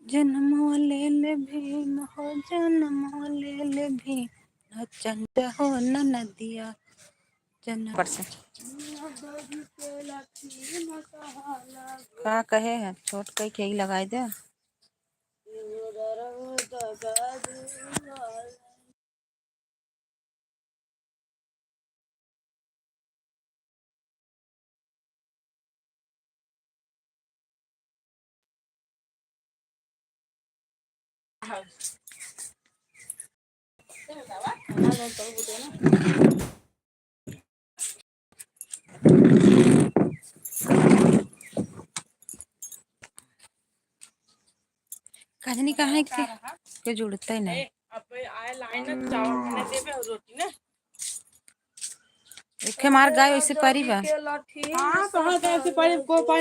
जन्मों ले ले भीम हो, जन्मों ले ले भीम, न चंड हो न नदिया जन्म पर से का कहे है छोट कई के लगाई दे। कजनी कहाँ है के जुड़ता ही नहीं। एक मार गाय वैसे परी बा। हाँ कहाँ गाय से परी को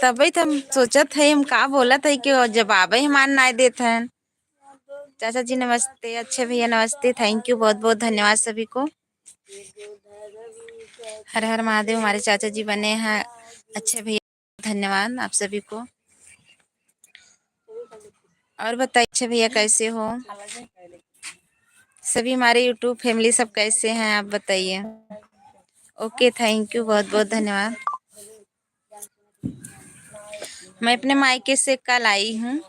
तभी तो हम सोचत है हम का बोलत है कि जवाब ही मान ना देते हैं। चाचा जी नमस्ते, अच्छे भैया नमस्ते, थैंक यू बहुत बहुत धन्यवाद सभी को। हर हर महादेव, हमारे चाचा जी बने हैं अच्छे भैया, धन्यवाद आप सभी को। और बताइए अच्छे भैया कैसे हो सभी, हमारे यूट्यूब फैमिली सब कैसे हैं आप बताइए। ओके थैंक यू बहुत बहुत धन्यवाद। मैं अपने मायके से कल आई हूँ।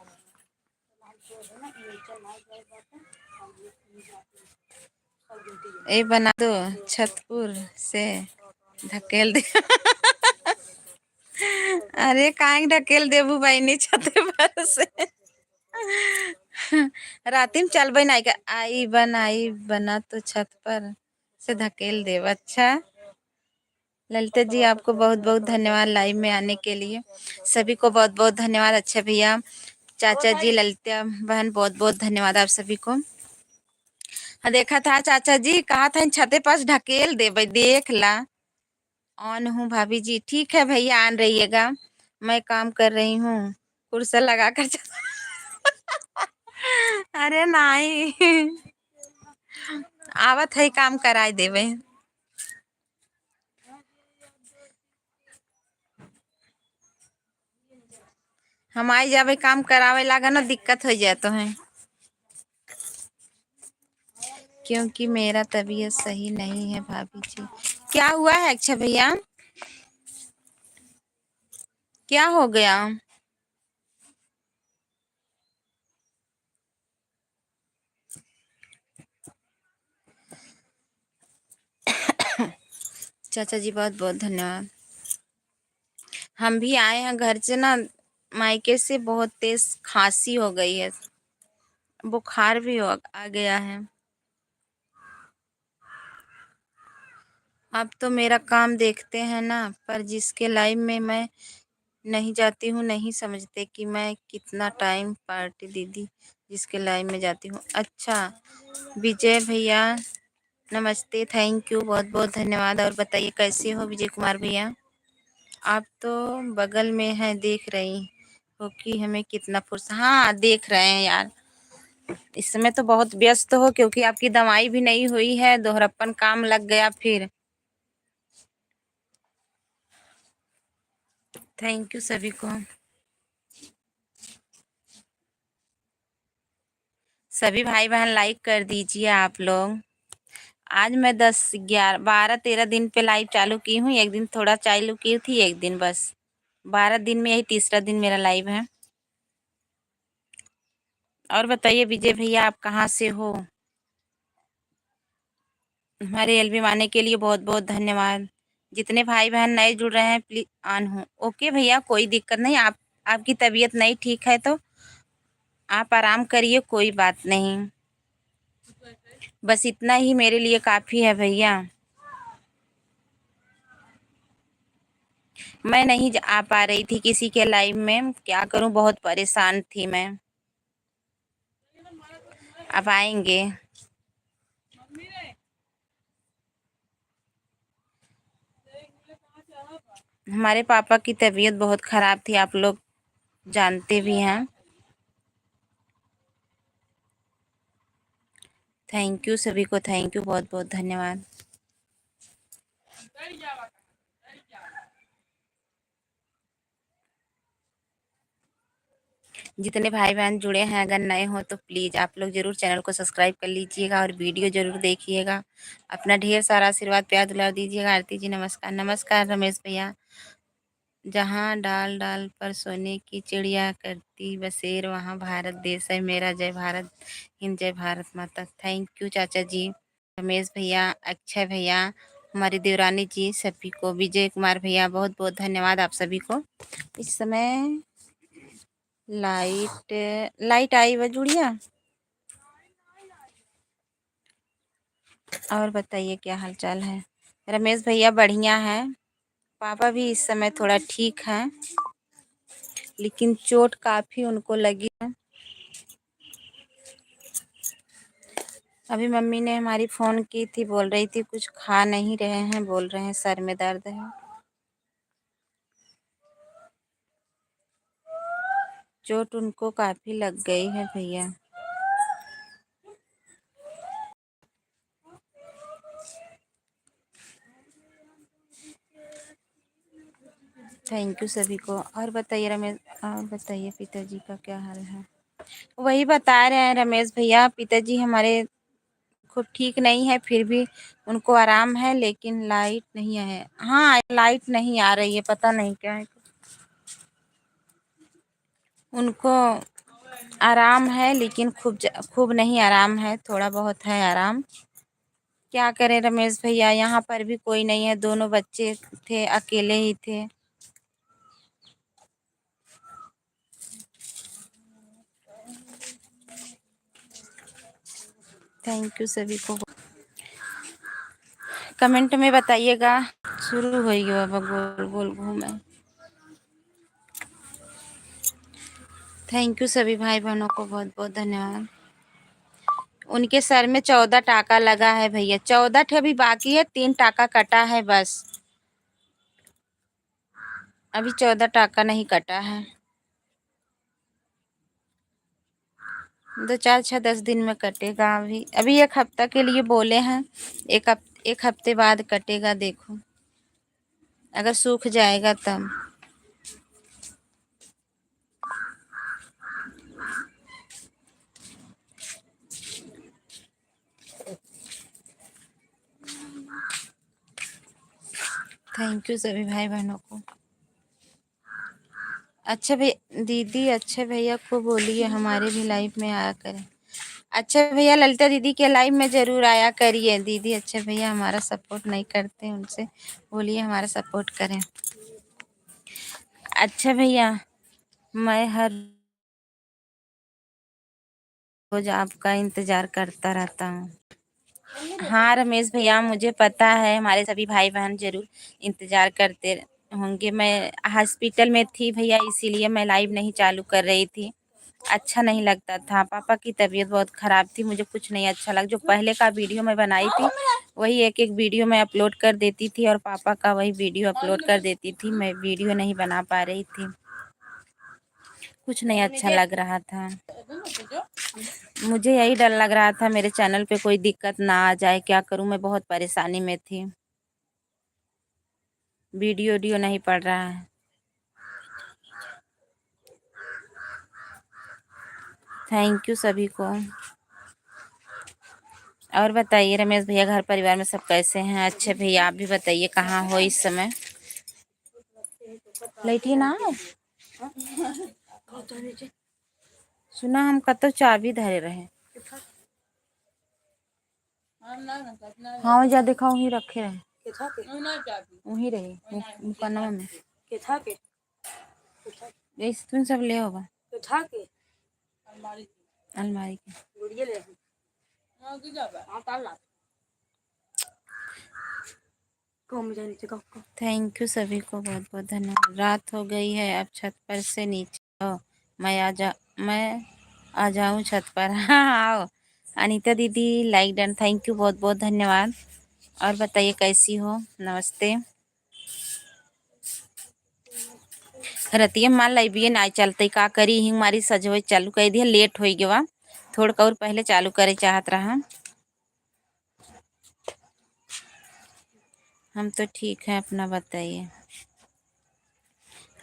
ये बना दो छतपुर से धकेल दे। अरे कहाँ ढकेल देबू बहनी छते पर से। राती में चल बन आई बना तो छत पर से धकेल देव। अच्छा ललिता जी आपको बहुत बहुत धन्यवाद लाइव में आने के लिए, सभी को बहुत बहुत धन्यवाद। अच्छा भैया, चाचा जी, ललिता बहन बहुत बहुत धन्यवाद आप सभी को। हाँ देखा था चाचा जी, कहा था इन छते पास ढकेल दे भाई, देख ला। ऑन हूँ भाभी जी, ठीक है भैया आन रहिएगा, मैं काम कर रही हूँ कुर्सा लगा कर। अरे नहीं आवत है काम कराई देवे। हम आई जावे काम करावे लागा ना दिक्कत हो जाता है, क्योंकि मेरा तबीयत सही नहीं है भाभी जी। क्या हुआ है अच्छा भैया, क्या हो गया? चाचा जी बहुत बहुत धन्यवाद। हम भी आए हैं घर से ना, मायके से, बहुत तेज खांसी हो गई है, बुखार भी आ गया है। आप तो मेरा काम देखते हैं ना, पर जिसके लाइव में मैं नहीं जाती हूँ नहीं समझते कि मैं कितना टाइम पार्टी दीदी जिसके लाइव में जाती हूँ। अच्छा विजय भैया नमस्ते, थैंक यू बहुत बहुत धन्यवाद। और बताइए कैसे हो विजय कुमार भैया? आप तो बगल में हैं, देख रही हो कि हमें कितना फुर्सत। हाँ देख रहे हैं यार, इस समय तो बहुत व्यस्त हो क्योंकि आपकी दवाई भी नहीं हुई है, दोहरप्पन काम लग गया फिर। थैंक यू सभी को। सभी भाई बहन लाइक कर दीजिए आप लोग। आज मैं 10 11 12 13 दिन पे लाइव चालू की हूँ। एक दिन थोड़ा चालू की थी, एक दिन बस। 12 दिन में यही तीसरा दिन मेरा लाइव है। और बताइए विजय भैया, आप कहाँ से हो? हमारे एल्बम आने के लिए बहुत बहुत धन्यवाद। जितने भाई बहन नए जुड़ रहे हैं प्लीज ऑन हो। ओके भैया, कोई दिक्कत नहीं। आपकी तबीयत नहीं ठीक है तो आप आराम करिए, कोई बात नहीं। बस इतना ही मेरे लिए काफ़ी है भैया। मैं नहीं आ पा रही थी किसी के लाइव में, क्या करूं, बहुत परेशान थी मैं। अब आएंगे। हमारे पापा की तबीयत बहुत ख़राब थी, आप लोग जानते भी हैं। थैंक यू सभी को, थैंक यू, बहुत बहुत धन्यवाद। जितने भाई बहन जुड़े हैं अगर नए हो तो प्लीज़ आप लोग ज़रूर चैनल को सब्सक्राइब कर लीजिएगा और वीडियो ज़रूर देखिएगा। अपना ढेर सारा आशीर्वाद प्यार दुलार दीजिएगा। आरती जी नमस्कार। नमस्कार रमेश भैया। जहाँ डाल डाल पर सोने की चिड़िया करती बसेर, वहाँ भारत देश है मेरा। जय भारत हिंद, जय भारत माता। थैंक यू चाचा जी, रमेश भैया, अक्षय भैया, हमारी देवरानी जी, सभी को, विजय कुमार भैया, बहुत बहुत धन्यवाद आप सभी को। इस समय लाइट लाइट आई वह जुड़िया। और बताइए क्या हाल चाल है? रमेश भैया बढ़िया है। पापा भी इस समय थोड़ा ठीक हैं, लेकिन चोट काफ़ी उनको लगी है। अभी मम्मी ने हमारी फ़ोन की थी, बोल रही थी कुछ खा नहीं रहे हैं, बोल रहे हैं सर में दर्द है। चोट उनको काफ़ी लग गई है भैया। थैंक यू सभी को। और बताइए रमेश, और बताइए पिताजी का क्या हाल है? वही बता रहे हैं रमेश भैया, पिताजी हमारे खूब ठीक नहीं है, फिर भी उनको आराम है, लेकिन लाइट नहीं है। हाँ, लाइट नहीं आ रही है, पता नहीं क्या है। उनको आराम है लेकिन खूब नहीं आराम है, थोड़ा बहुत है आराम। क्या करें रमेश भैया, यहाँ पर भी कोई नहीं है, दोनों बच्चे थे, अकेले ही थे। थैंक यू सभी को। कमेंट में बताइएगा। शुरू हो गया अब गोल गोल घूमे। थैंक यू सभी भाई बहनों को, बहुत बहुत धन्यवाद। उनके सर में 14 टाका लगा है भैया, 14 अभी बाकी है, 3 टाका कटा है बस। अभी 14 टाका नहीं कटा है। 2 4 6 10 दिन में कटेगा। अभी अभी 1 हफ्ता के लिए बोले हैं। एक हफ्ते बाद कटेगा, देखो अगर सूख जाएगा तब। थैंक यू सभी भाई बहनों को। अच्छा भैया, दीदी अच्छे भैया को बोलिए हमारे भी लाइव में आया करें। अच्छा भैया, ललिता दीदी के लाइव में ज़रूर आया करिए। दीदी अच्छे भैया हमारा सपोर्ट नहीं करते, उनसे बोलिए हमारा सपोर्ट करें। अच्छा भैया, मैं हर रोज़ आपका इंतज़ार करता रहता हूँ। हाँ रमेश भैया, मुझे पता है हमारे सभी भाई बहन ज़रूर इंतज़ार करते होंगे। मैं हॉस्पिटल में थी भैया, इसीलिए मैं लाइव नहीं चालू कर रही थी। अच्छा नहीं लगता था, पापा की तबीयत बहुत ख़राब थी, मुझे कुछ नहीं अच्छा लगा। जो पहले का वीडियो मैं बनाई थी वही एक एक वीडियो मैं अपलोड कर देती थी, और पापा का वही वीडियो अपलोड कर देती थी। मैं वीडियो नहीं बना पा रही थी, कुछ नहीं अच्छा लग रहा था। मुझे यही डर लग रहा था मेरे चैनल पे कोई दिक्कत ना आ जाए, क्या करूं, मैं बहुत परेशानी में थी। वीडियो नहीं पड़ रहा है। थैंक यू सभी को। और बताइए रमेश भैया, घर परिवार में सब कैसे हैं? अच्छे भैया, आप भी बताइए कहाँ हो इस समय? लेटी ना सुना हम कतो चाबी धरे रहे। हाँ जा देखा वहीं रखे रहे, वहीं रहे मुकन्नमा में। यही तुम सब ले होगा अलमारी के। थैंक यू सभी को, बहुत बहुत धन्यवाद। रात हो गई है, अब छत पर से नीचे आओ। मैं आ जाऊँ छत पर? हाँ आओ। अनीता दीदी लाइक डन, थैंक यू, बहुत बहुत धन्यवाद। और बताइए कैसी हो? नमस्ते। रतिया मान लाइबिए ना चलते का करी ही हमारी सजवे चालू कर दिया, लेट हो गया थोड़ा और पहले चालू करे चाहत रहा। हम तो ठीक है, अपना बताइए।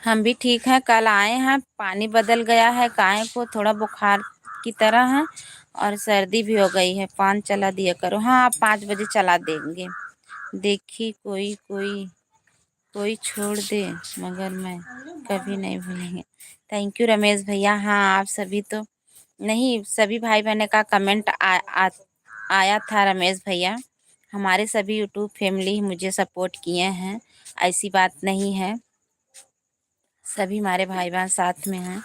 हम भी ठीक हैं। कल आए हैं, पानी बदल गया है, गाय को थोड़ा बुखार की तरह है और सर्दी भी हो गई है। 5 चला दिया करो। हाँ, आप 5 बजे चला देंगे। देखी कोई कोई कोई छोड़ दे मगर मैं कभी नहीं भूलेंगे। थैंक यू रमेश भैया। हाँ, आप सभी तो नहीं, सभी भाई बहन का कमेंट आया था रमेश भैया। हमारे सभी यूट्यूब फैमिली मुझे सपोर्ट किए हैं, ऐसी बात नहीं है। सभी हमारे भाई बहन साथ में हैं।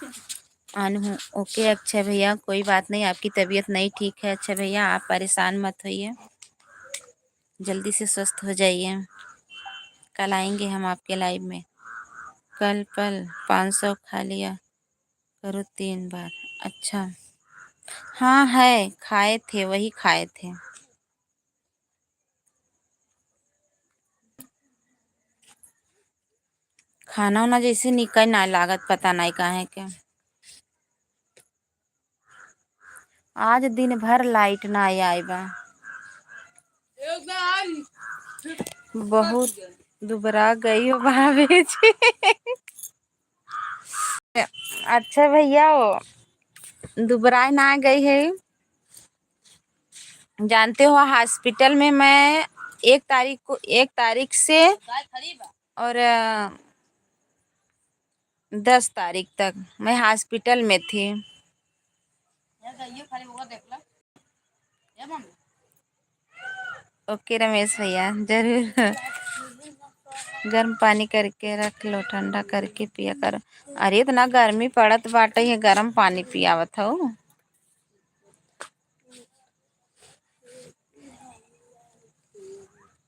हूँ ओके अक्षय भैया, कोई बात नहीं, आपकी तबीयत नहीं ठीक है अक्षय भैया, आप परेशान मत होइए, जल्दी से स्वस्थ हो जाइए। कल आएंगे हम आपके लाइव में। कल पल 500 खा लिया करो 3 बार। अच्छा, हाँ है, खाए थे, वही खाए थे। खाना वाना जैसे निकल ना लागत, पता नहीं काहे के। आज दिन भर लाइट ना आई बा, बहुत दुबरा गई हो भाभी जी। अच्छा भैया, वो दुबराए ना गई है, जानते हो हॉस्पिटल में मैं 1 तारीख से और 10 तारीख तक मैं हॉस्पिटल में थी। ओके रमेश भैया, जरूर। गर्म पानी करके रख लो, ठंडा करके पिया करो। अरे इतना गर्मी पड़त बाटे, ये गर्म पानी पियावत हो।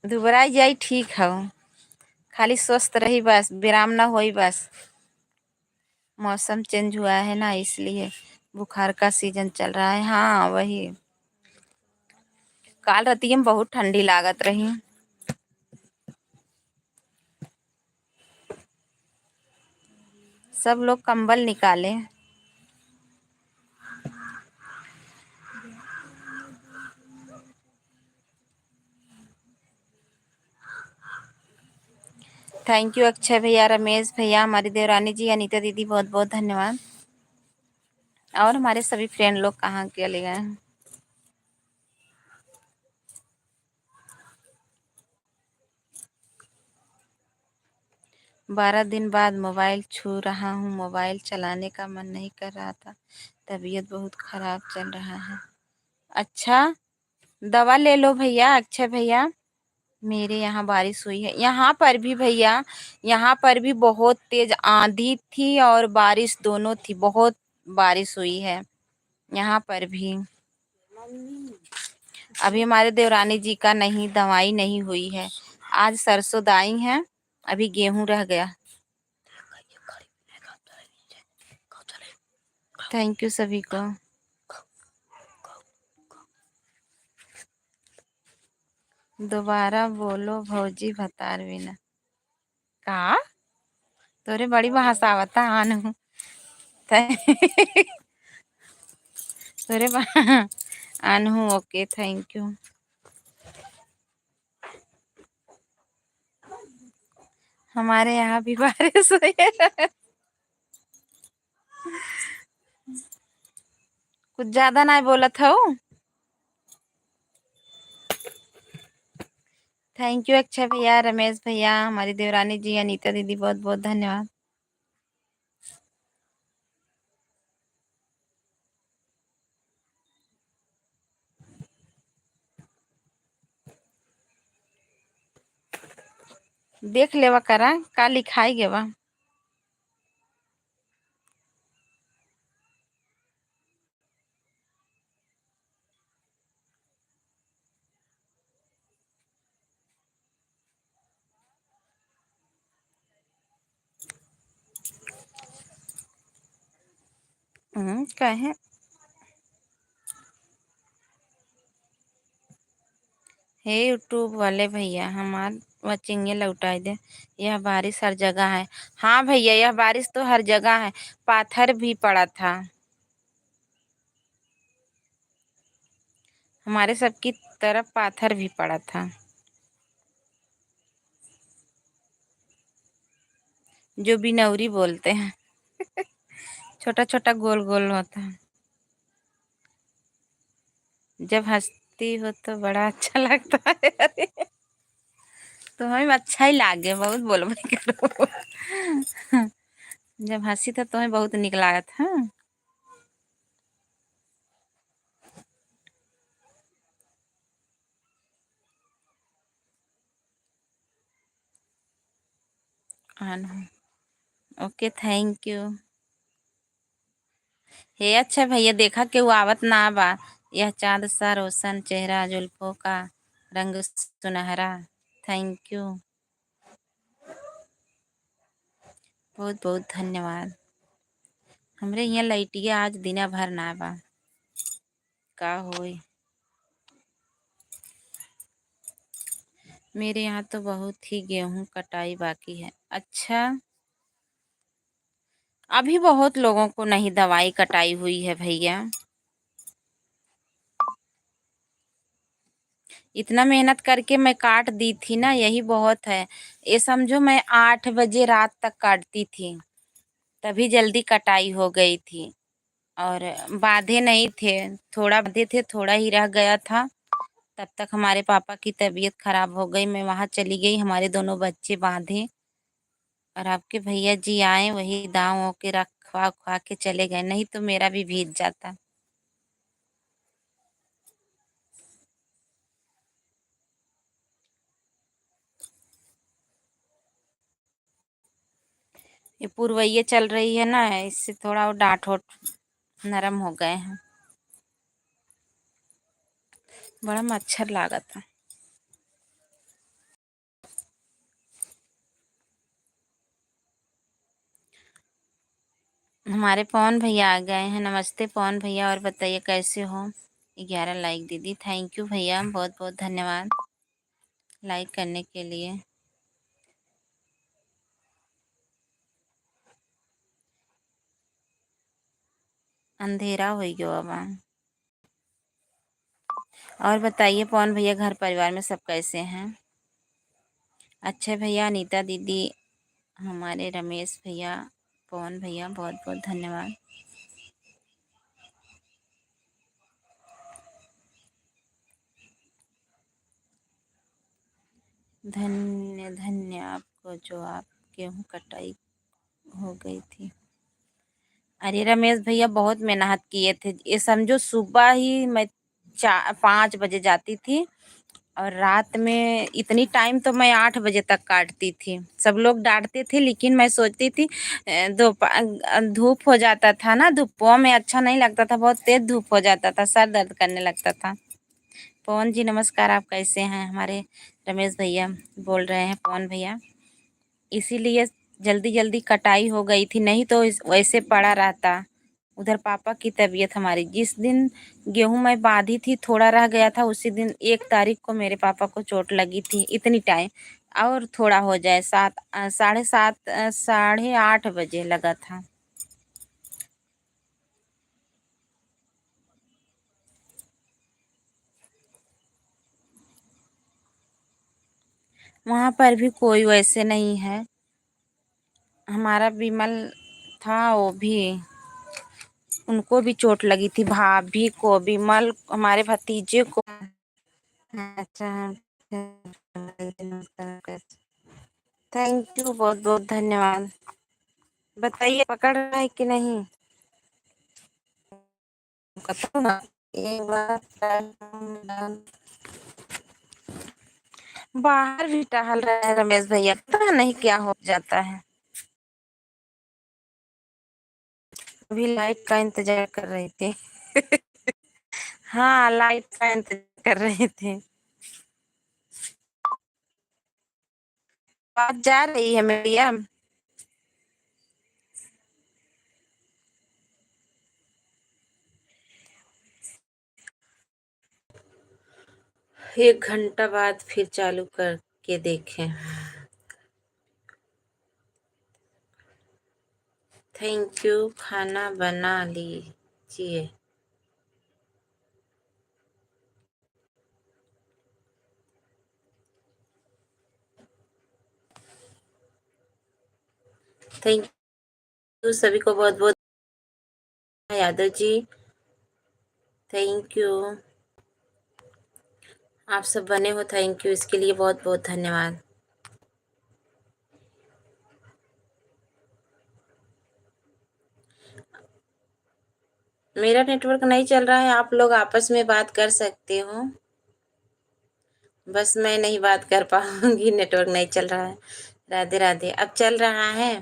दुबराई जाई ठीक हो, खाली स्वस्थ रही बस, विराम ना होई बस। मौसम चेंज हुआ है ना, इसलिए बुखार का सीजन चल रहा है। हाँ वही, काल राती में बहुत ठंडी लागत रही। सब लोग कंबल निकाले। थैंक यू अक्षय भैया, रमेश भैया, हमारी देवरानी जी, अनीता दीदी, बहुत बहुत धन्यवाद। और हमारे सभी फ्रेंड लोग कहाँ चले गए हैं? 12 दिन बाद मोबाइल छू रहा हूँ, मोबाइल चलाने का मन नहीं कर रहा था, तबीयत बहुत खराब चल रहा है। अच्छा, दवा ले लो भैया, अक्षय भैया। मेरे यहाँ बारिश हुई है, यहाँ पर भी भैया, यहाँ पर भी बहुत तेज आंधी थी और बारिश दोनों थी, बहुत बारिश हुई है यहाँ पर भी। अभी हमारे देवरानी जी का नहीं, दवाई नहीं हुई है। आज सरसों दाई है, अभी गेहूं रह गया। थैंक यू सभी को। दोबारा बोलो भौजी भतार बिना का, तोरे बड़ी भाषा आवता आन। अरे वाह! अनहू ओके, थैंक यू। हमारे यहाँ भी बारिश हुई है। कुछ ज़्यादा नहीं बोलत हूँ। थैंक यू अक्षय भैया, रमेश भैया, हमारी देवरानी जी, अनीता दीदी, बहुत-बहुत धन्यवाद। देख लेवा करा का लिखाई गे बा। कहे हे यूट्यूब वाले भैया, हमार वचिंगे लौटाई दे। यह बारिश हर जगह है। हाँ भैया, यह बारिश तो हर जगह है। पाथर भी पड़ा था। हमारे सबकी तरफ पाथर भी पड़ा था। जो बिनौरी बोलते हैं। छोटा छोटा गोल गोल होता है। जब हंसती हो तो बड़ा अच्छा लगता है। अरे तुम्हें अच्छा ही लागे, बहुत बोलबे करो। जब हंसी तो तुम्हें बहुत निक लागत है। Okay, thank you. हे अच्छा भैया, देखा के वो आवत ना बा। यह चाँद सा रोशन चेहरा, जुल्फों का रंग सुनहरा। थैंक यू, बहुत बहुत धन्यवाद। हमरे यहाँ लाइटिया आज दिना भर ना बा। का होई। मेरे यहाँ तो बहुत ही गेहूं कटाई बाकी है। अच्छा, अभी बहुत लोगों को नहीं दवाई कटाई हुई है भैया। इतना मेहनत करके मैं काट दी थी ना, यही बहुत है। ये समझो मैं 8 बजे रात तक काटती थी, तभी जल्दी कटाई हो गई थी। और बांधे नहीं थे, थोड़ा बांधे थे, थोड़ा ही रह गया था। तब तक हमारे पापा की तबीयत खराब हो गई, मैं वहां चली गई, हमारे दोनों बच्चे बांधे और आपके भैया जी आए, वही दाव के रखवा खवा के चले गए, नहीं तो मेरा भी भीग जाता। ये पुरवैये चल रही है ना, इससे थोड़ा वो डांठ ओठ नरम हो गए हैं। बड़ा मच्छर लागत था। हमारे पवन भैया आ गए हैं। नमस्ते पवन भैया, और बताइए कैसे हो। 11 लाइक दीदी, थैंक यू भैया, बहुत बहुत धन्यवाद लाइक करने के लिए। अंधेरा हो गयो अब। और बताइए पवन भैया, घर परिवार में सब कैसे हैं। अच्छे भैया, अनीता दीदी, हमारे रमेश भैया, पवन भैया, बहुत बहुत धन्यवाद। धन्य धन्य आपको जो आप गेहूँ कटाई हो गई थी। अरे रमेश भैया, बहुत मेहनत किए थे। ये समझो सुबह ही मैं 5 बजे जाती थी, और रात में इतनी टाइम तो मैं 8 बजे तक काटती थी। सब लोग डांटते थे, लेकिन मैं सोचती थी धूप हो जाता था ना, धूपों में अच्छा नहीं लगता था, बहुत तेज धूप हो जाता था, सर दर्द करने लगता था। पवन जी नमस्कार, आप कैसे हैं। हमारे रमेश भैया बोल रहे हैं, पवन भैया, इसीलिए जल्दी जल्दी कटाई हो गई थी, नहीं तो वैसे पड़ा रहता। उधर पापा की तबीयत, हमारी जिस दिन गेहूं मैं बांधी थी, थोड़ा रह गया था, उसी दिन 1 तारीख को मेरे पापा को चोट लगी थी। इतनी टाइम और थोड़ा हो जाए, 7, 7:30, 8:30 बजे लगा था। वहाँ पर भी कोई वैसे नहीं है। हमारा विमल था, वो भी, उनको भी चोट लगी थी, भाभी को, विमल हमारे भतीजे को। अच्छा, थैंक यू, बहुत बहुत धन्यवाद। बताइए पकड़ रहा है कि नहीं? बताओ ना। एक बार बाहर भी टहल रहे हैं रमेश भैया, पता नहीं क्या हो जाता है। अभी लाइट का इंतजार कर रही थी। हाँ, लाइट का इंतजार कर रहे थे। बात जा रही है मेरी अब। 1 घंटा बाद फिर चालू करके देखें। थैंक यू, खाना बना लीजिए। थैंक यू सभी को बहुत बहुत। Yadav ji, thank you. आप सब बने हो, थैंक यू, इसके लिए बहुत बहुत धन्यवाद। मेरा नेटवर्क नहीं चल रहा है, आप लोग आपस में बात कर सकते हो, बस मैं नहीं बात कर पाऊंगी, नेटवर्क नहीं चल रहा है। राधे राधे। अब चल रहा है?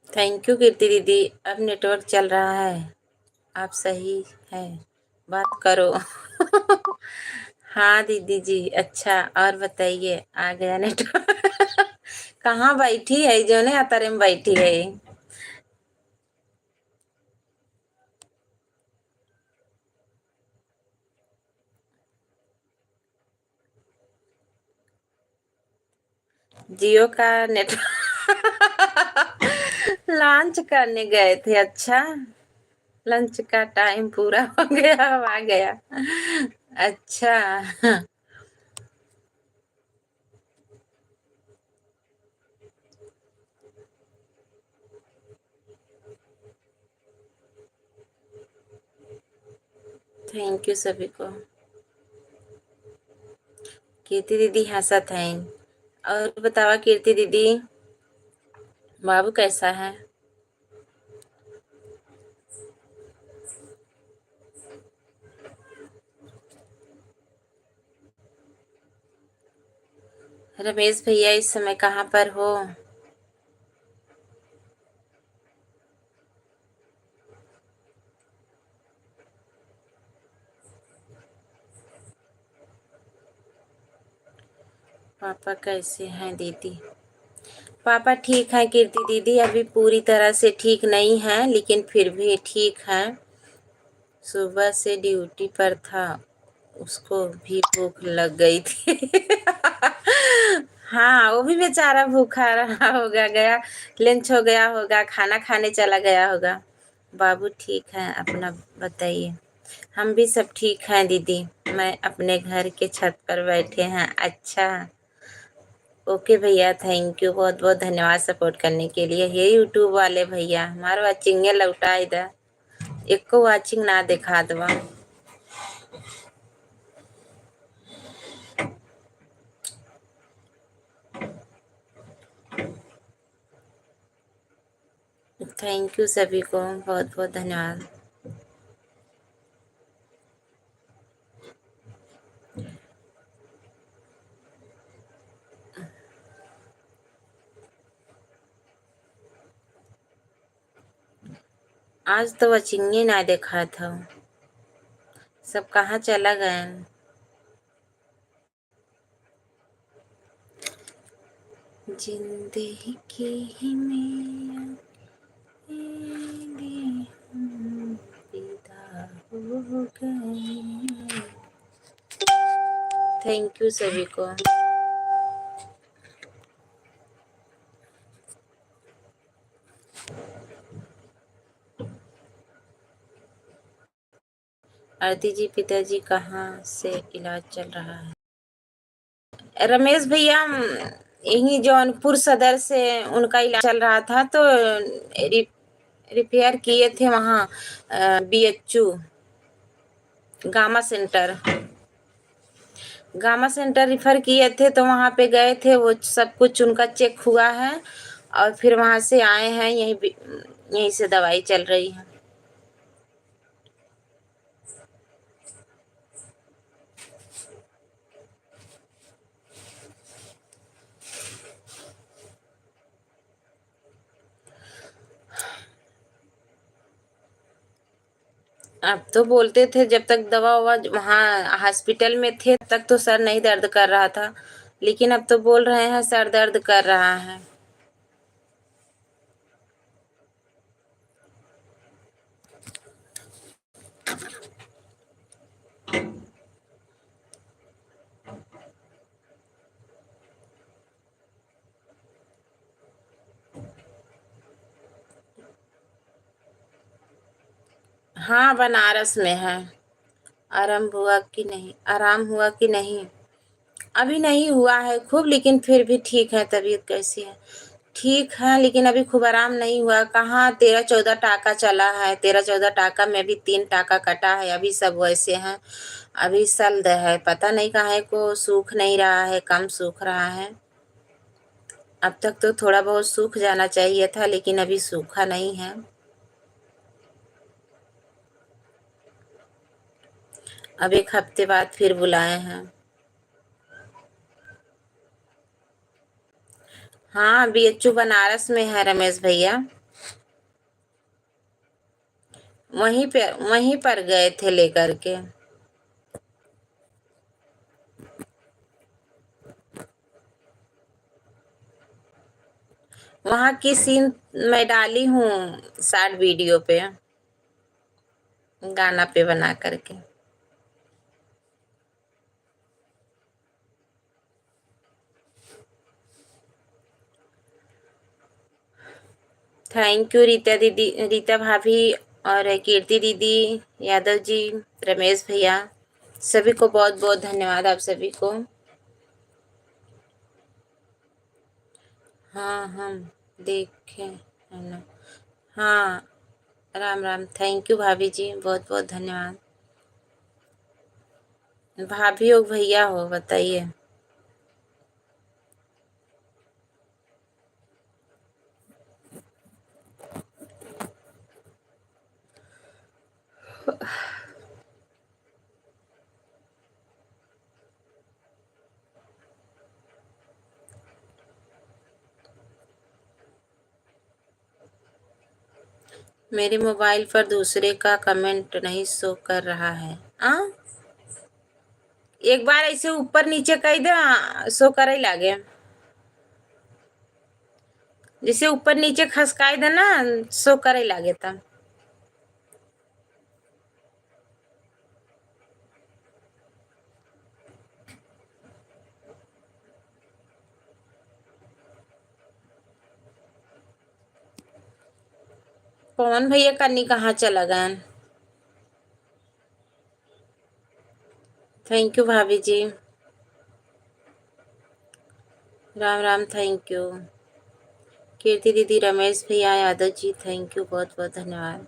थैंक यू कीर्ति दीदी, अब नेटवर्क चल रहा है, आप सही है, बात करो। हाँ दीदी जी, अच्छा, और बताइए, आ गया नेटवर्क। कहाँ बैठी है जो ने अतरे में बैठी है? जियो का नेटवर्क। लॉन्च करने गए थे, अच्छा, लंच का टाइम पूरा हो गया, अब आ गया। अच्छा। थैंक यू सभी को। कीर्ति दीदी हंसत हैं। और बतावा कीर्ति दीदी, बाबू कैसा है? रमेश भैया इस समय कहाँ पर हो? पापा कैसे हैं दीदी? पापा ठीक है कीर्ति दीदी, अभी पूरी तरह से ठीक नहीं है, लेकिन फिर भी ठीक है। सुबह से ड्यूटी पर था, उसको भी भूख लग गई थी। हाँ, वो भी बेचारा भूखा रहा होगा, गया लंच हो गया होगा, खाना खाने चला गया होगा। बाबू ठीक है, अपना बताइए। हम भी सब ठीक हैं दीदी, मैं अपने घर के छत पर बैठे हैं। अच्छा, ओके भैया, थैंक यू, बहुत बहुत धन्यवाद सपोर्ट करने के लिए। हे यूट्यूब वाले भैया, हमारे वाचिंगे लौटा इधर, एक को वाचिंग ना दिखा दवा। थैंक यू सभी को, बहुत बहुत धन्यवाद। आज तो वाचिंगे ना देखा था, सब कहाँ चला गए? जिंदगी में विदा हो गए। थैंक यू सभी को। आरती जी पिताजी कहाँ से इलाज चल रहा है? रमेश भैया यही जौनपुर सदर से उनका इलाज चल रहा था, तो रिपेयर किए थे वहाँ बीएचयू गामा सेंटर रिफर किए थे, तो वहाँ पे गए थे, वो सब कुछ उनका चेक हुआ है और फिर वहाँ से आए हैं, यहीं से दवाई चल रही है। अब तो बोलते थे जब तक दवा ववा वहाँ हॉस्पिटल में थे तब तक तो सर नहीं दर्द कर रहा था, लेकिन अब तो बोल रहे हैं सर दर्द कर रहा है। हाँ, बनारस में है। आराम हुआ कि नहीं? अभी नहीं हुआ है खूब, लेकिन फिर भी ठीक है। तबीयत कैसी है? ठीक है, लेकिन अभी खूब आराम नहीं हुआ। कहाँ 13-14 टाका चला है, 13-14 टाका में भी 3 टाका कटा है, अभी सब वैसे हैं। अभी सल्द है, पता नहीं काहे को सूख नहीं रहा है, कम सूख रहा है। अब तक तो थोड़ा बहुत सूख जाना चाहिए था, लेकिन अभी सूखा नहीं है। अब 1 हफ्ते बाद फिर बुलाए हैं। हाँ, बीएचयू बनारस में है रमेश भैया। वहीं पर गए थे लेकर के। वहाँ की सीन मैं डाली हूँ शॉर्ट वीडियो पे, गाना पे बना करके। थैंक यू रीता भाभी और कीर्ति दीदी, यादव जी, रमेश भैया, सभी को बहुत बहुत धन्यवाद आप सभी को। हाँ, हम देखे है ना। हाँ, राम राम। थैंक यू भाभी जी, बहुत बहुत धन्यवाद। भाभी हो भैया हो, बताइए। मेरे मोबाइल पर दूसरे का कमेंट नहीं शो कर रहा है। एक बार ऐसे ऊपर नीचे कही दे, शो करे लागे। जैसे ऊपर नीचे खसकाई दे ना, शो करे लागे तब। पवन भैया कन्नी कहाँ चला गए? थैंक यू भाभी जी, राम राम। थैंक यू कीर्ति दीदी, रमेश भैया, यादव जी, थैंक यू, बहुत बहुत धन्यवाद।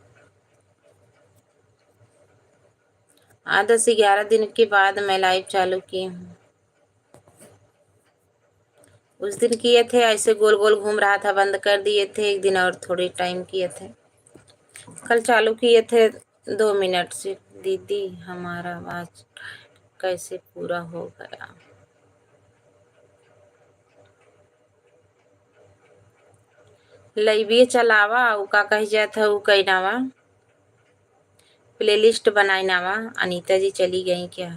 10 से 11 दिन के बाद मैं लाइव चालू की हूँ। उस दिन किए थे, ऐसे गोल गोल घूम रहा था, बंद कर दिए थे एक दिन, और थोड़ी टाइम किए थे। कल चालू किए थे 2 मिनट से। दीदी हमारा आवाज कैसे पूरा हो गया? लइबिए चलावा, उ का कही जात है, उ कही नावा प्लेलिस्ट बनाई नावा। अनीता जी चली गई क्या?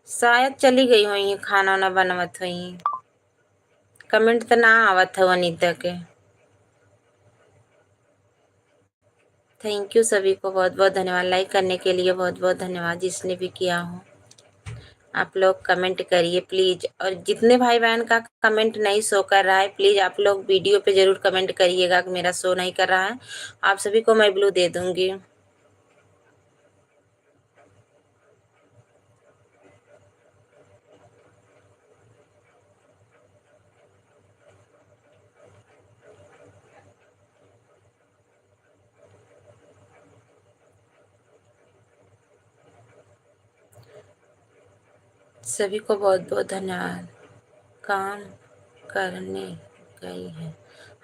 शायद चली गई हुई, खाना वाना बनवत हुई। कमेंट तो ना आवत है अनीता के। थैंक यू सभी को, बहुत बहुत धन्यवाद। लाइक करने के लिए बहुत बहुत धन्यवाद, जिसने भी किया हो। आप लोग कमेंट करिए प्लीज। और जितने भाई बहन का कमेंट नहीं शो कर रहा है, प्लीज आप लोग वीडियो पे जरूर कमेंट करिएगा कि मेरा शो नहीं कर रहा है। आप सभी को मैं ब्लू दे दूंगी। सभी को बहुत बहुत धन्यवाद। काम करने गई है?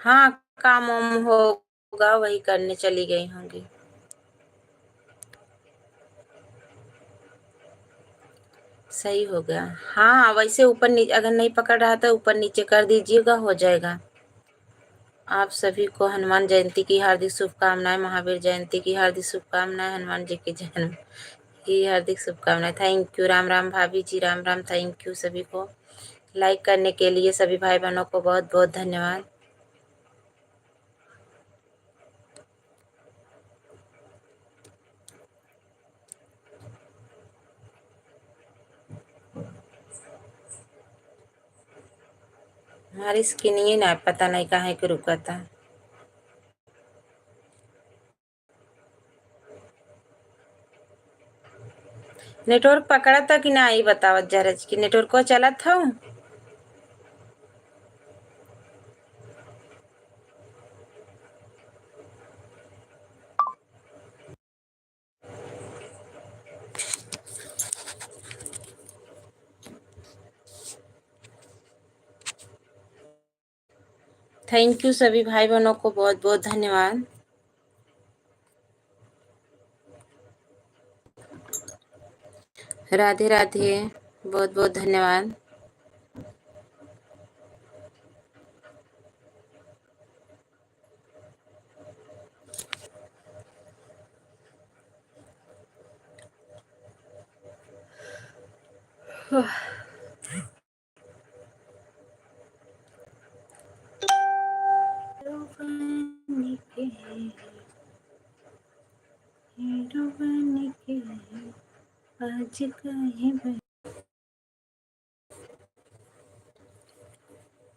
हाँ, काम वाम होगा, वही करने चली गई होंगी। सही हो गया। हाँ, वैसे ऊपर नीचे अगर नहीं पकड़ रहा तो ऊपर नीचे कर दीजिएगा, हो जाएगा। आप सभी को हनुमान जयंती की हार्दिक शुभकामनाएं, महावीर जयंती की हार्दिक शुभकामनाएं, हनुमान जी के जन्म की हार्दिक शुभकामनाएं। Thank you. राम राम भाभी जी, राम राम। थैंक यू सभी को लाइक करने के लिए। सभी भाई बहनों को बहुत बहुत धन्यवाद। हमारी स्किन ये ना पता नहीं कहाँ के रुका था। नेटवर्क पकड़ा था कि ना, ये बताओ जरा कि नेटवर्क को चला था। थैंक यू सभी भाई बहनों को बहुत बहुत धन्यवाद। राधे राधे, बहुत बहुत धन्यवाद।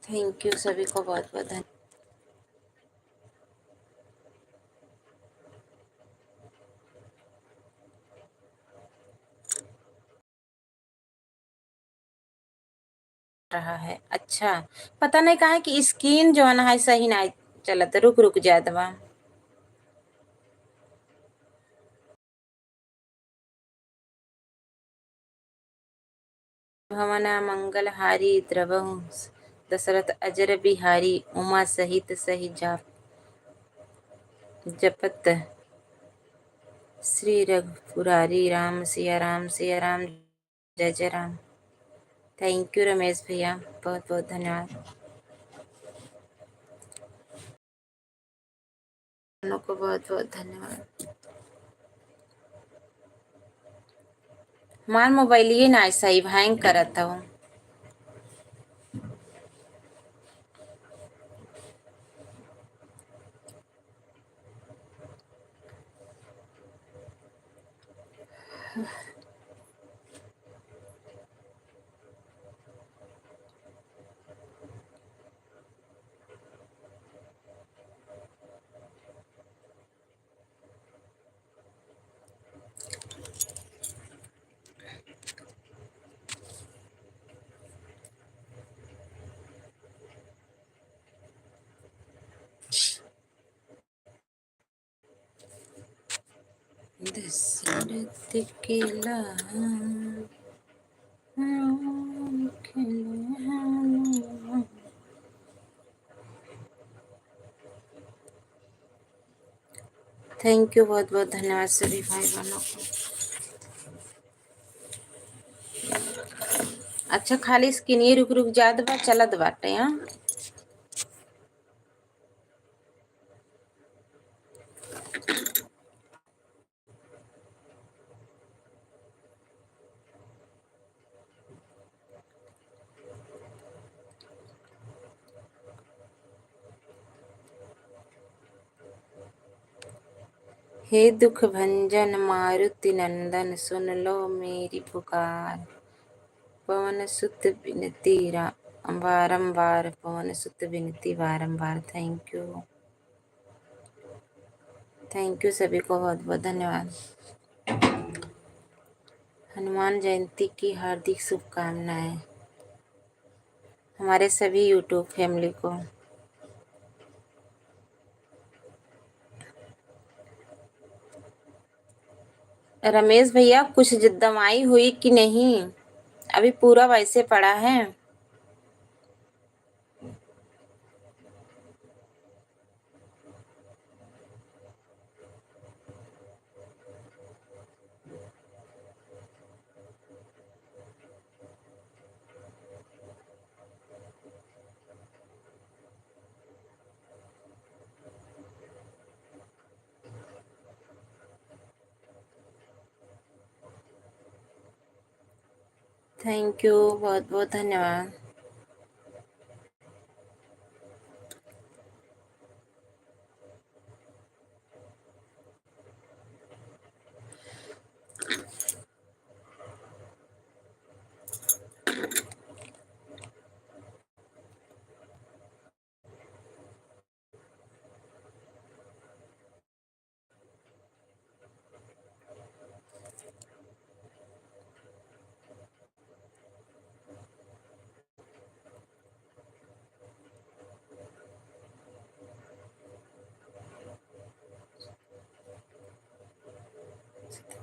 थैंक यू सभी को बहुत बहुत धन्यवाद। रहा है अच्छा, पता नहीं कहा कि स्किन जो है ना सही ना चलत, रुक रुक जात बा। भवना मंगल हारी द्रवहु दशरथ अजर बिहारी उमा सहित सही जाप जपत श्री रघुपुरारी राम सिया राम जय जय राम। थैंक यू रमेश भैया, बहुत बहुत धन्यवाद। दोनों को बहुत बहुत धन्यवाद। हमार मोबाइल ये ना सही हैंग करत हो। दशरथ के लाल थैंक यू, बहुत बहुत धन्यवाद सभी भाई बहनों को। अच्छा, खाली स्किन ही रुक रुक जात बा, चलत बाटे। हाँ, हे दुख भंजन मारुति नंदन सुन लो मेरी पुकार। पवन सुत विनती बारंबार, पवन सुत विनती बारंबार। थैंक यू, थैंक यू, सभी को बहुत बहुत धन्यवाद। हनुमान जयंती की हार्दिक शुभकामनाएं हमारे सभी यूट्यूब फैमिली को। रमेश भैया, कुछ दवाई हुई कि नहीं? अभी पूरा वैसे पड़ा है। थैंक यू, बहुत बहुत धन्यवाद।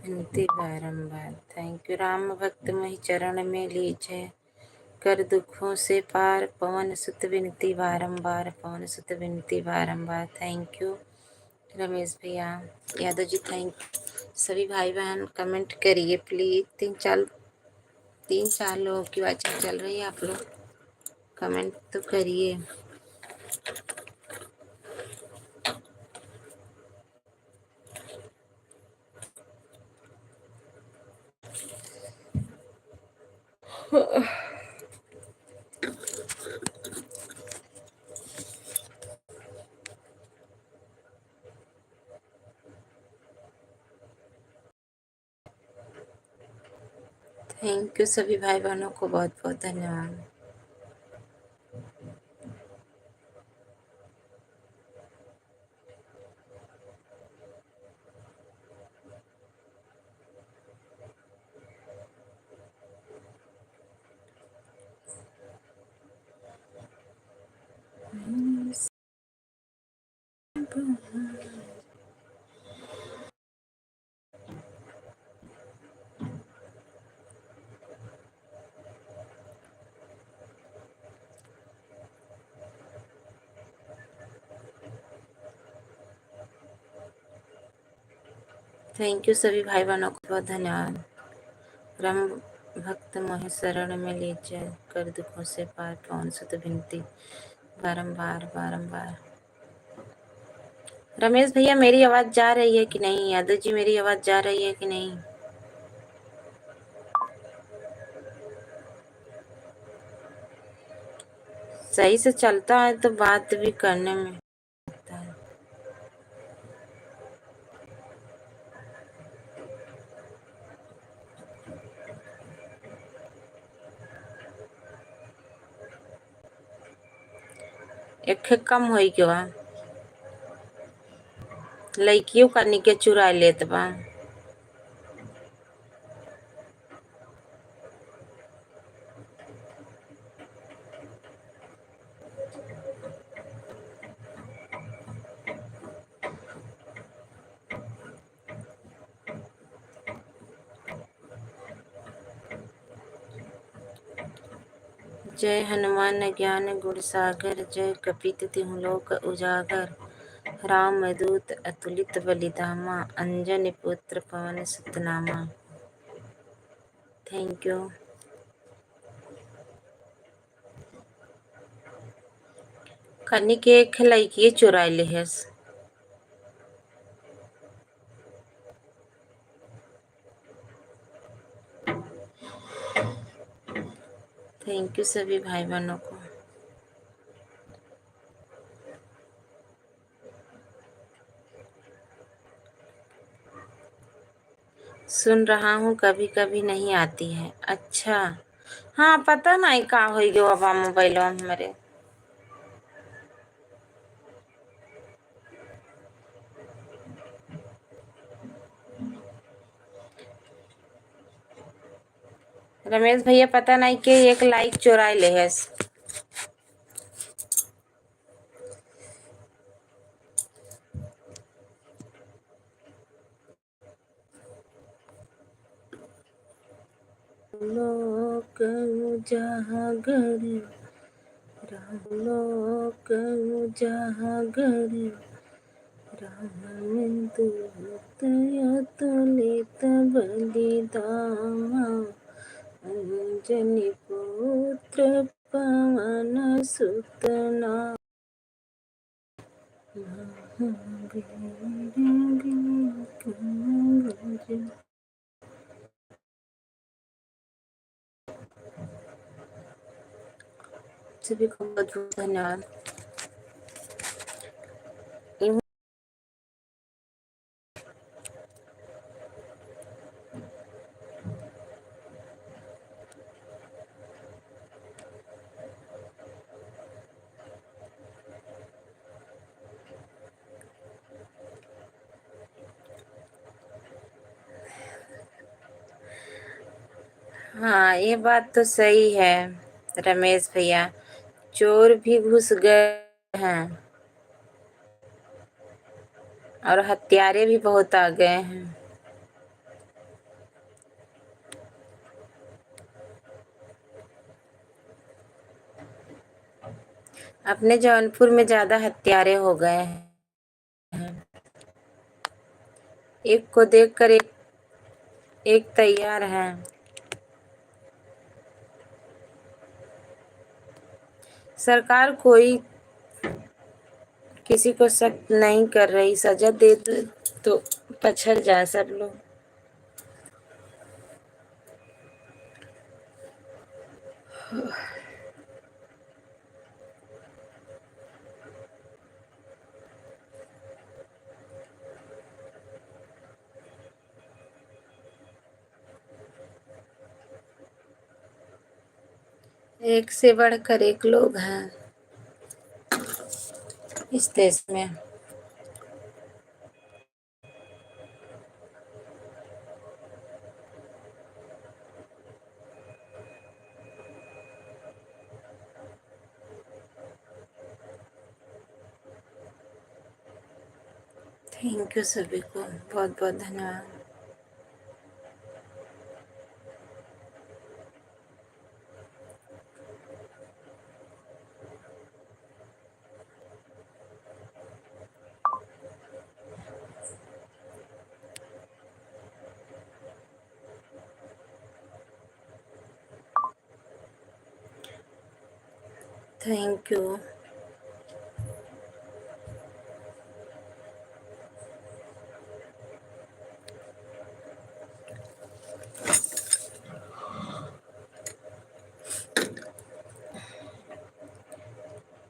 विनती बारंबार। Thank you. राम भक्त मही चरण में लीजय, कर दुखों से पार, पवन सुत विनती बारंबार, पवन सुत विनती बारंबार। थैंक यू रमेश भैया, यादव जी, थैंक। सभी भाई बहन कमेंट करिए प्लीज। तीन चार लोगों की बातचीत चल रही है, आप लोग कमेंट तो करिए। थैंक यू सभी भाई बहनों को बहुत बहुत धन्यवाद। थैंक यू सभी भाई बहनों को बहुत धन्यवाद। राम भक्त मोहि शरण में लीजय, कर दुखों से पार, पवन सुत विनती बारंबार बारंबार। रमेश भैया, मेरी आवाज जा रही है कि नहीं? यादव जी, मेरी आवाज जा रही है कि नहीं? सही से चलता है तो बात भी करने में लगता है। एक कम होई क्यों? लड़कियों का निके चुरा लेत बा। जय हनुमान ज्ञान गुण सागर, जय कपीत तिहुँ लोक उजागर, राम दूत अतुलित बलिधामा, अंजनी पुत्र पवन सुत नामा। Thank you. कनी के एक लड़की चुरा ले हस। थैंक यू सभी भाई बहनों को। सुन रहा हूँ, कभी कभी नहीं आती है। अच्छा, हाँ पता नहीं का हो गयो अब मोबाइल हमारे। रमेश भैया पता नहीं के एक लाइक चोराई ले है। लोक उजागर लोक उजागर राम दूत अतुलित बलिधामा अंजनी पुत्र पवन सुत नाम। सभी को बहुत बहुत धन्यवाद। हाँ ये बात तो सही है रमेश भैया, चोर भी घुस गए हैं और हत्यारे भी बहुत आ गए हैं। अपने जौनपुर में ज्यादा हत्यारे हो गए हैं। एक को देखकर एक तैयार है। सरकार कोई किसी को सख्त नहीं कर रही, सजा दे तो पछड़ जाए सब लोग। एक से बढ़कर एक लोग हैं इस देश में। थैंक यू सभी को, बहुत बहुत धन्यवाद। Thank you.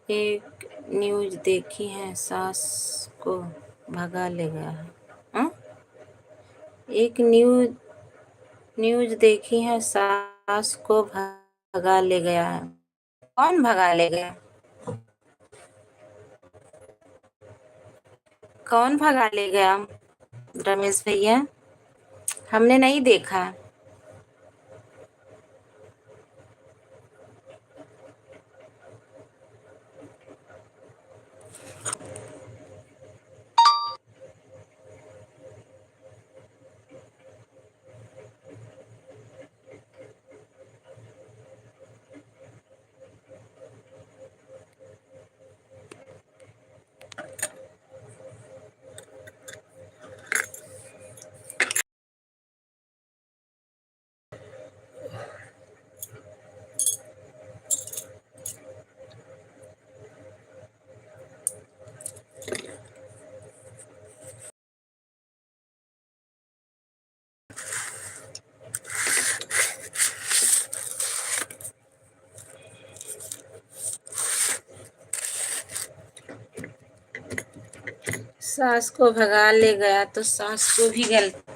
एक न्यूज देखी है, सास को भगा ले गया है। हाँ? एक न्यूज देखी है, सास को भगा ले गया है। कौन भगा ले गया? कौन भगा ले गया रमेश भैया? हमने नहीं देखा। सास को भगा ले गया तो सास को भी गलती।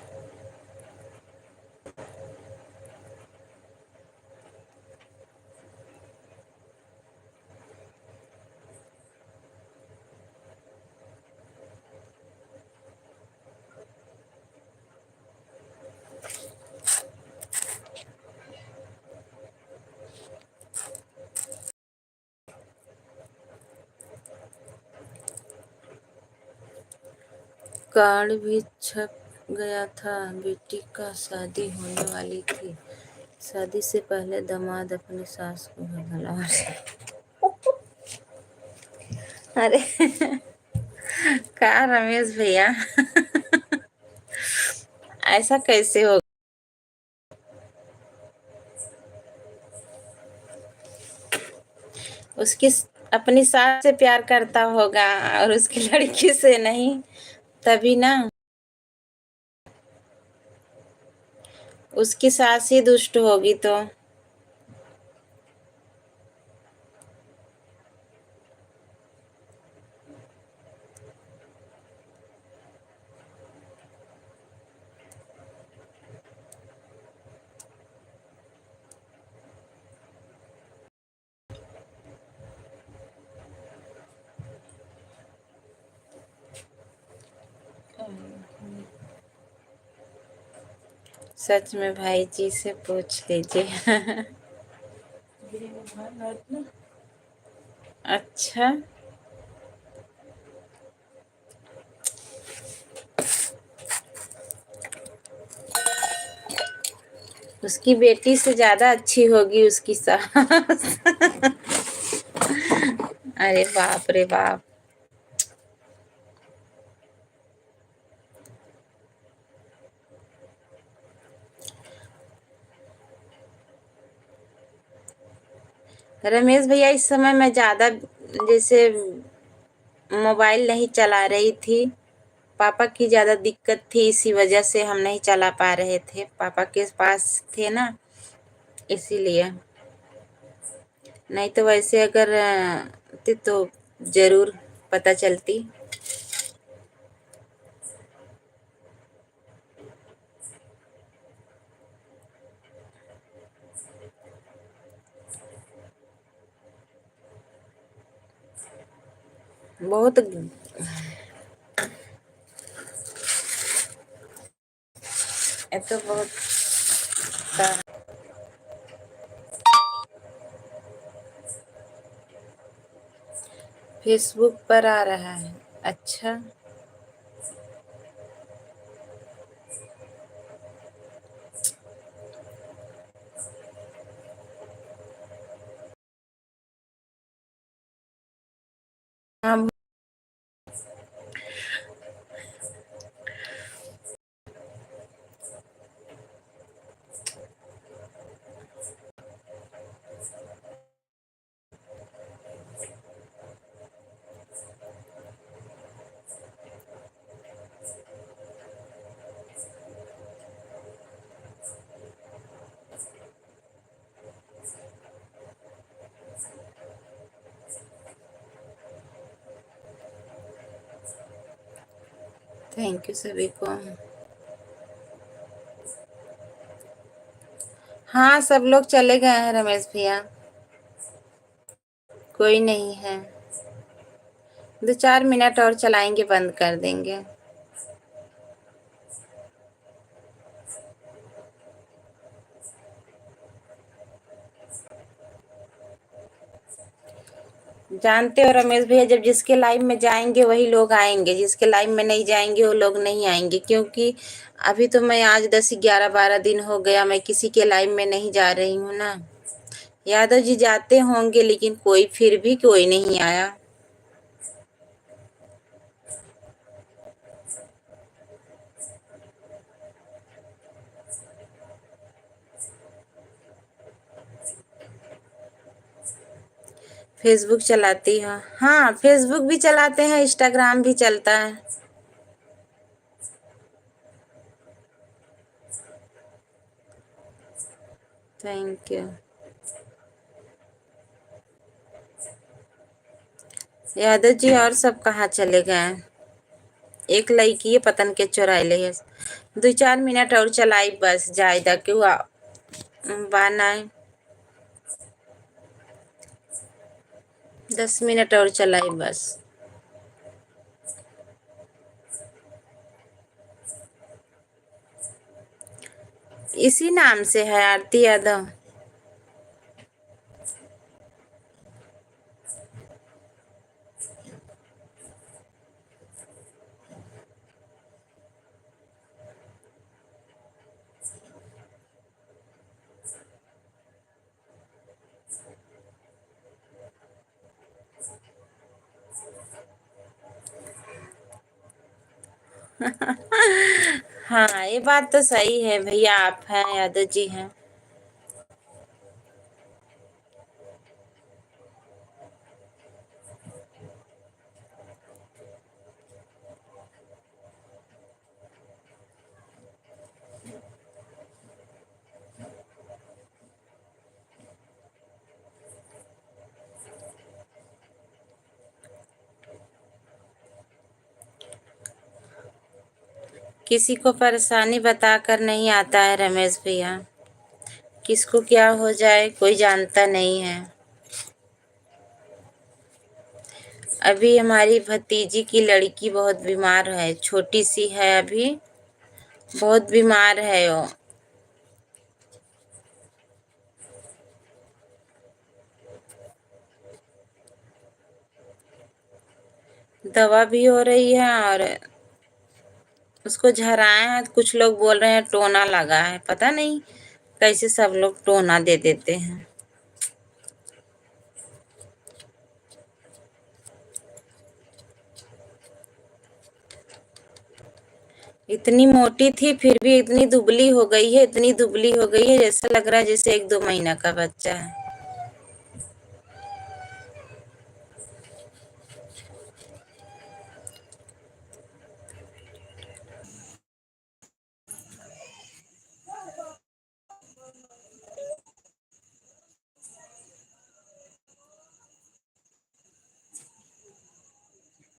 कार्ड भी छप गया था। बेटी का शादी होने वाली थी। शादी से पहले दामाद अपनी सास को भगा। अरे क्या रमेश भैया, ऐसा कैसे हो? उसकी अपनी सास से प्यार करता होगा और उसकी लड़की से नहीं, तभी ना। उसकी सास ही दुष्ट होगी तो। सच में भाई जी से पूछ लीजिए। अच्छा, उसकी बेटी से ज्यादा अच्छी होगी उसकी सास। अरे बाप रे बाप। रमेश भैया, इस समय मैं ज्यादा जैसे मोबाइल नहीं चला रही थी। पापा की ज्यादा दिक्कत थी, इसी वजह से हम नहीं चला पा रहे थे। पापा के पास थे ना, इसीलिए। नहीं तो वैसे अगर थी तो जरूर पता चलती। बहुत। ये तो बहुत फेसबुक पर आ रहा है। अच्छा, हाँ। थैंक यू सभी को। हाँ, सब लोग चले गए हैं रमेश भैया, कोई नहीं है। 2-4 मिनट और चलाएंगे, बंद कर देंगे। जानते हो रमेश भैया, जब जिसके लाइफ में जाएंगे वही लोग आएंगे, जिसके लाइफ में नहीं जाएंगे वो लोग नहीं आएंगे। क्योंकि अभी तो मैं आज 10-11-12 दिन हो गया, मैं किसी के लाइफ में नहीं जा रही हूँ ना। यादव जी जाते होंगे, लेकिन कोई फिर भी कोई नहीं आया। फेसबुक चलाती हो? हाँ, फेसबुक भी चलाते हैं, इंस्टाग्राम भी चलता है। Thank you. यादव जी और सब कहाँ चले गए? एक लड़की है, पतन के चुराए ले है। 2-4 मिनट और चलाई बस, ज्यादा क्यों बाना है। 10 मिनट और चलाई बस। इसी नाम से है, आरती यादव। हाँ, ये बात तो सही है भैया, आप हैं, यादव जी हैं। किसी को परेशानी बताकर नहीं आता है रमेश भैया, किसको क्या हो जाए कोई जानता नहीं है। अभी हमारी भतीजी की लड़की बहुत बीमार है, छोटी सी है अभी, बहुत बीमार है वो। दवा भी हो रही है और उसको झराए हैं, कुछ लोग बोल रहे हैं टोना लगा है, पता नहीं कैसे सब लोग टोना दे देते हैं। इतनी मोटी थी फिर भी इतनी दुबली हो गई है, इतनी दुबली हो गई है, जैसा लग रहा है जैसे 1-2 महीना का बच्चा है।